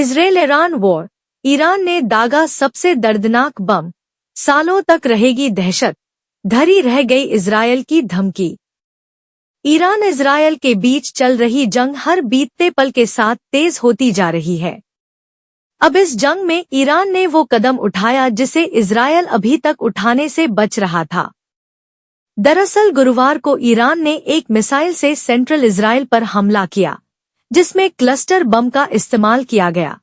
Israel Iran war. Iran ने दागा सबसे दर्दनाक बम, सालों तक रहेगी दहशत, धरी रह गई इजरायल की धमकी। ईरान इजरायल के बीच चल रही जंग हर बीतते पल के साथ तेज होती जा रही है। अब इस जंग में ईरान ने वो कदम उठाया जिसे इजरायल अभी तक उठाने से बच रहा था। दरअसल गुरुवार को ईरान ने एक मिसाइल से सेंट्रल इजरायल पर हमला किया, जिसमें क्लस्टर बम का इस्तेमाल किया गया।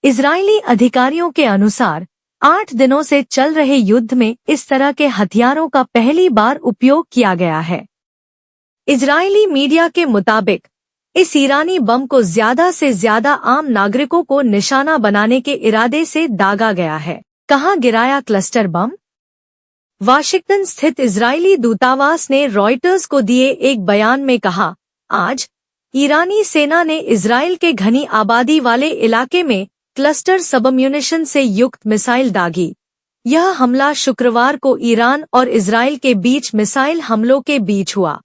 इजरायली अधिकारियों के अनुसार 8 दिनों से चल रहे युद्ध में इस तरह के हथियारों का पहली बार उपयोग किया गया है। इजरायली मीडिया के मुताबिक इस ईरानी बम को ज्यादा से ज्यादा आम नागरिकों को निशाना बनाने के इरादे से दागा गया है। कहां गिराया क्लस्टर बम? वाशिंगटन स्थित इजरायली दूतावास ने रॉयटर्स को दिए एक बयान में कहा, आज ईरानी सेना ने इजरायल के घनी आबादी वाले इलाके में क्लस्टर सबम्यूनिशन से युक्त मिसाइल दागी। यह हमला शुक्रवार को ईरान और इजरायल के बीच मिसाइल हमलों के बीच हुआ।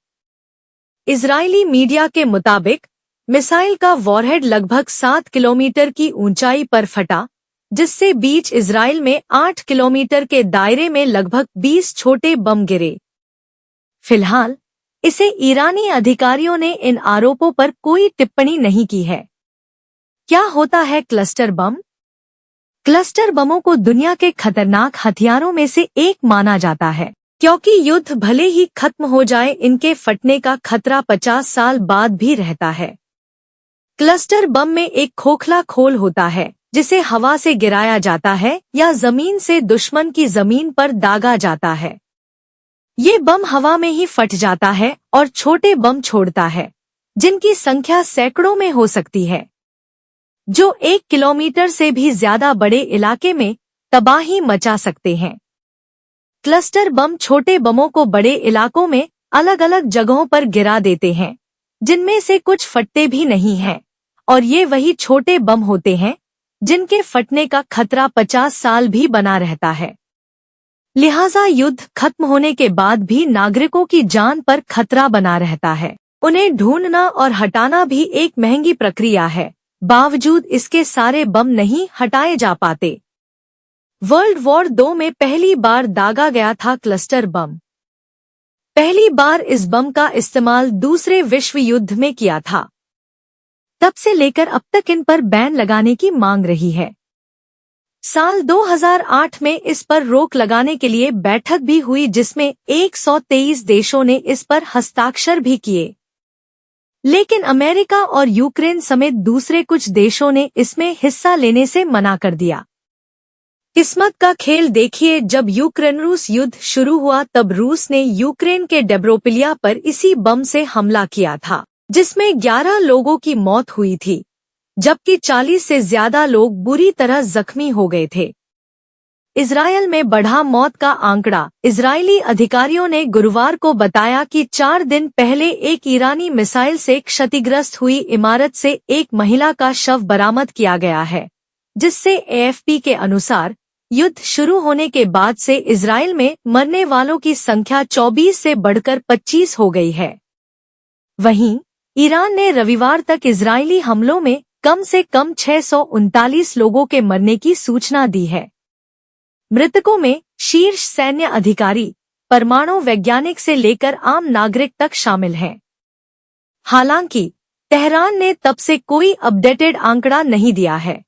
इजरायली मीडिया के मुताबिक मिसाइल का वॉरहेड लगभग 7 किलोमीटर की ऊंचाई पर फटा, जिससे बीच इजरायल में 8 किलोमीटर के दायरे में लगभग 20 छोटे बम गिरे। फिलहाल इसे ईरानी अधिकारियों ने इन आरोपों पर कोई टिप्पणी नहीं की है। क्या होता है क्लस्टर बम? क्लस्टर बमों को दुनिया के खतरनाक हथियारों में से एक माना जाता है, क्योंकि युद्ध भले ही खत्म हो जाए, इनके फटने का खतरा 50 साल बाद भी रहता है। क्लस्टर बम में एक खोखला खोल होता है, जिसे हवा से गिराया जाता है या जमीन से दुश्मन की जमीन पर दागा जाता है। ये बम हवा में ही फट जाता है और छोटे बम छोड़ता है, जिनकी संख्या सैकड़ों में हो सकती है, जो 1 किलोमीटर से भी ज्यादा बड़े इलाके में तबाही मचा सकते हैं। क्लस्टर बम छोटे बमों को बड़े इलाकों में अलग अलग जगहों पर गिरा देते हैं, जिनमें से कुछ फटते भी नहीं हैं, और ये वही छोटे बम होते हैं जिनके फटने का खतरा 50 साल भी बना रहता है। लिहाजा युद्ध खत्म होने के बाद भी नागरिकों की जान पर खतरा बना रहता है। उन्हें ढूंढना और हटाना भी एक महंगी प्रक्रिया है। बावजूद इसके सारे बम नहीं हटाए जा पाते। वर्ल्ड वॉर 2 में पहली बार दागा गया था क्लस्टर बम। पहली बार इस बम का इस्तेमाल दूसरे विश्व युद्ध में किया था। तब से लेकर अब तक इन पर बैन लगाने की मांग रही है। साल 2008 में इस पर रोक लगाने के लिए बैठक भी हुई, जिसमें 123 देशों ने इस पर हस्ताक्षर भी किए, लेकिन अमेरिका और यूक्रेन समेत दूसरे कुछ देशों ने इसमें हिस्सा लेने से मना कर दिया। किस्मत का खेल देखिए, जब यूक्रेन रूस युद्ध शुरू हुआ तब रूस ने यूक्रेन के डेब्रोपिलिया पर इसी बम से हमला किया था, जिसमें 11 लोगों की मौत हुई थी, जबकि 40 से ज्यादा लोग बुरी तरह जख्मी हो गए थे। इजरायल में बढ़ा मौत का आंकड़ा। इजरायली अधिकारियों ने गुरुवार को बताया कि 4 दिन पहले एक ईरानी मिसाइल से क्षतिग्रस्त हुई इमारत से एक महिला का शव बरामद किया गया है, जिससे एएफपी के अनुसार युद्ध शुरू होने के बाद से इजरायल में मरने वालों की संख्या 24 से बढ़कर 25 हो गई है। वहीं ईरान ने रविवार तक इजरायली हमलों में कम से कम 639 लोगों के मरने की सूचना दी है। मृतकों में शीर्ष सैन्य अधिकारी, परमाणु वैज्ञानिक से लेकर आम नागरिक तक शामिल हैं। हालांकि तेहरान ने तब से कोई अपडेटेड आंकड़ा नहीं दिया है।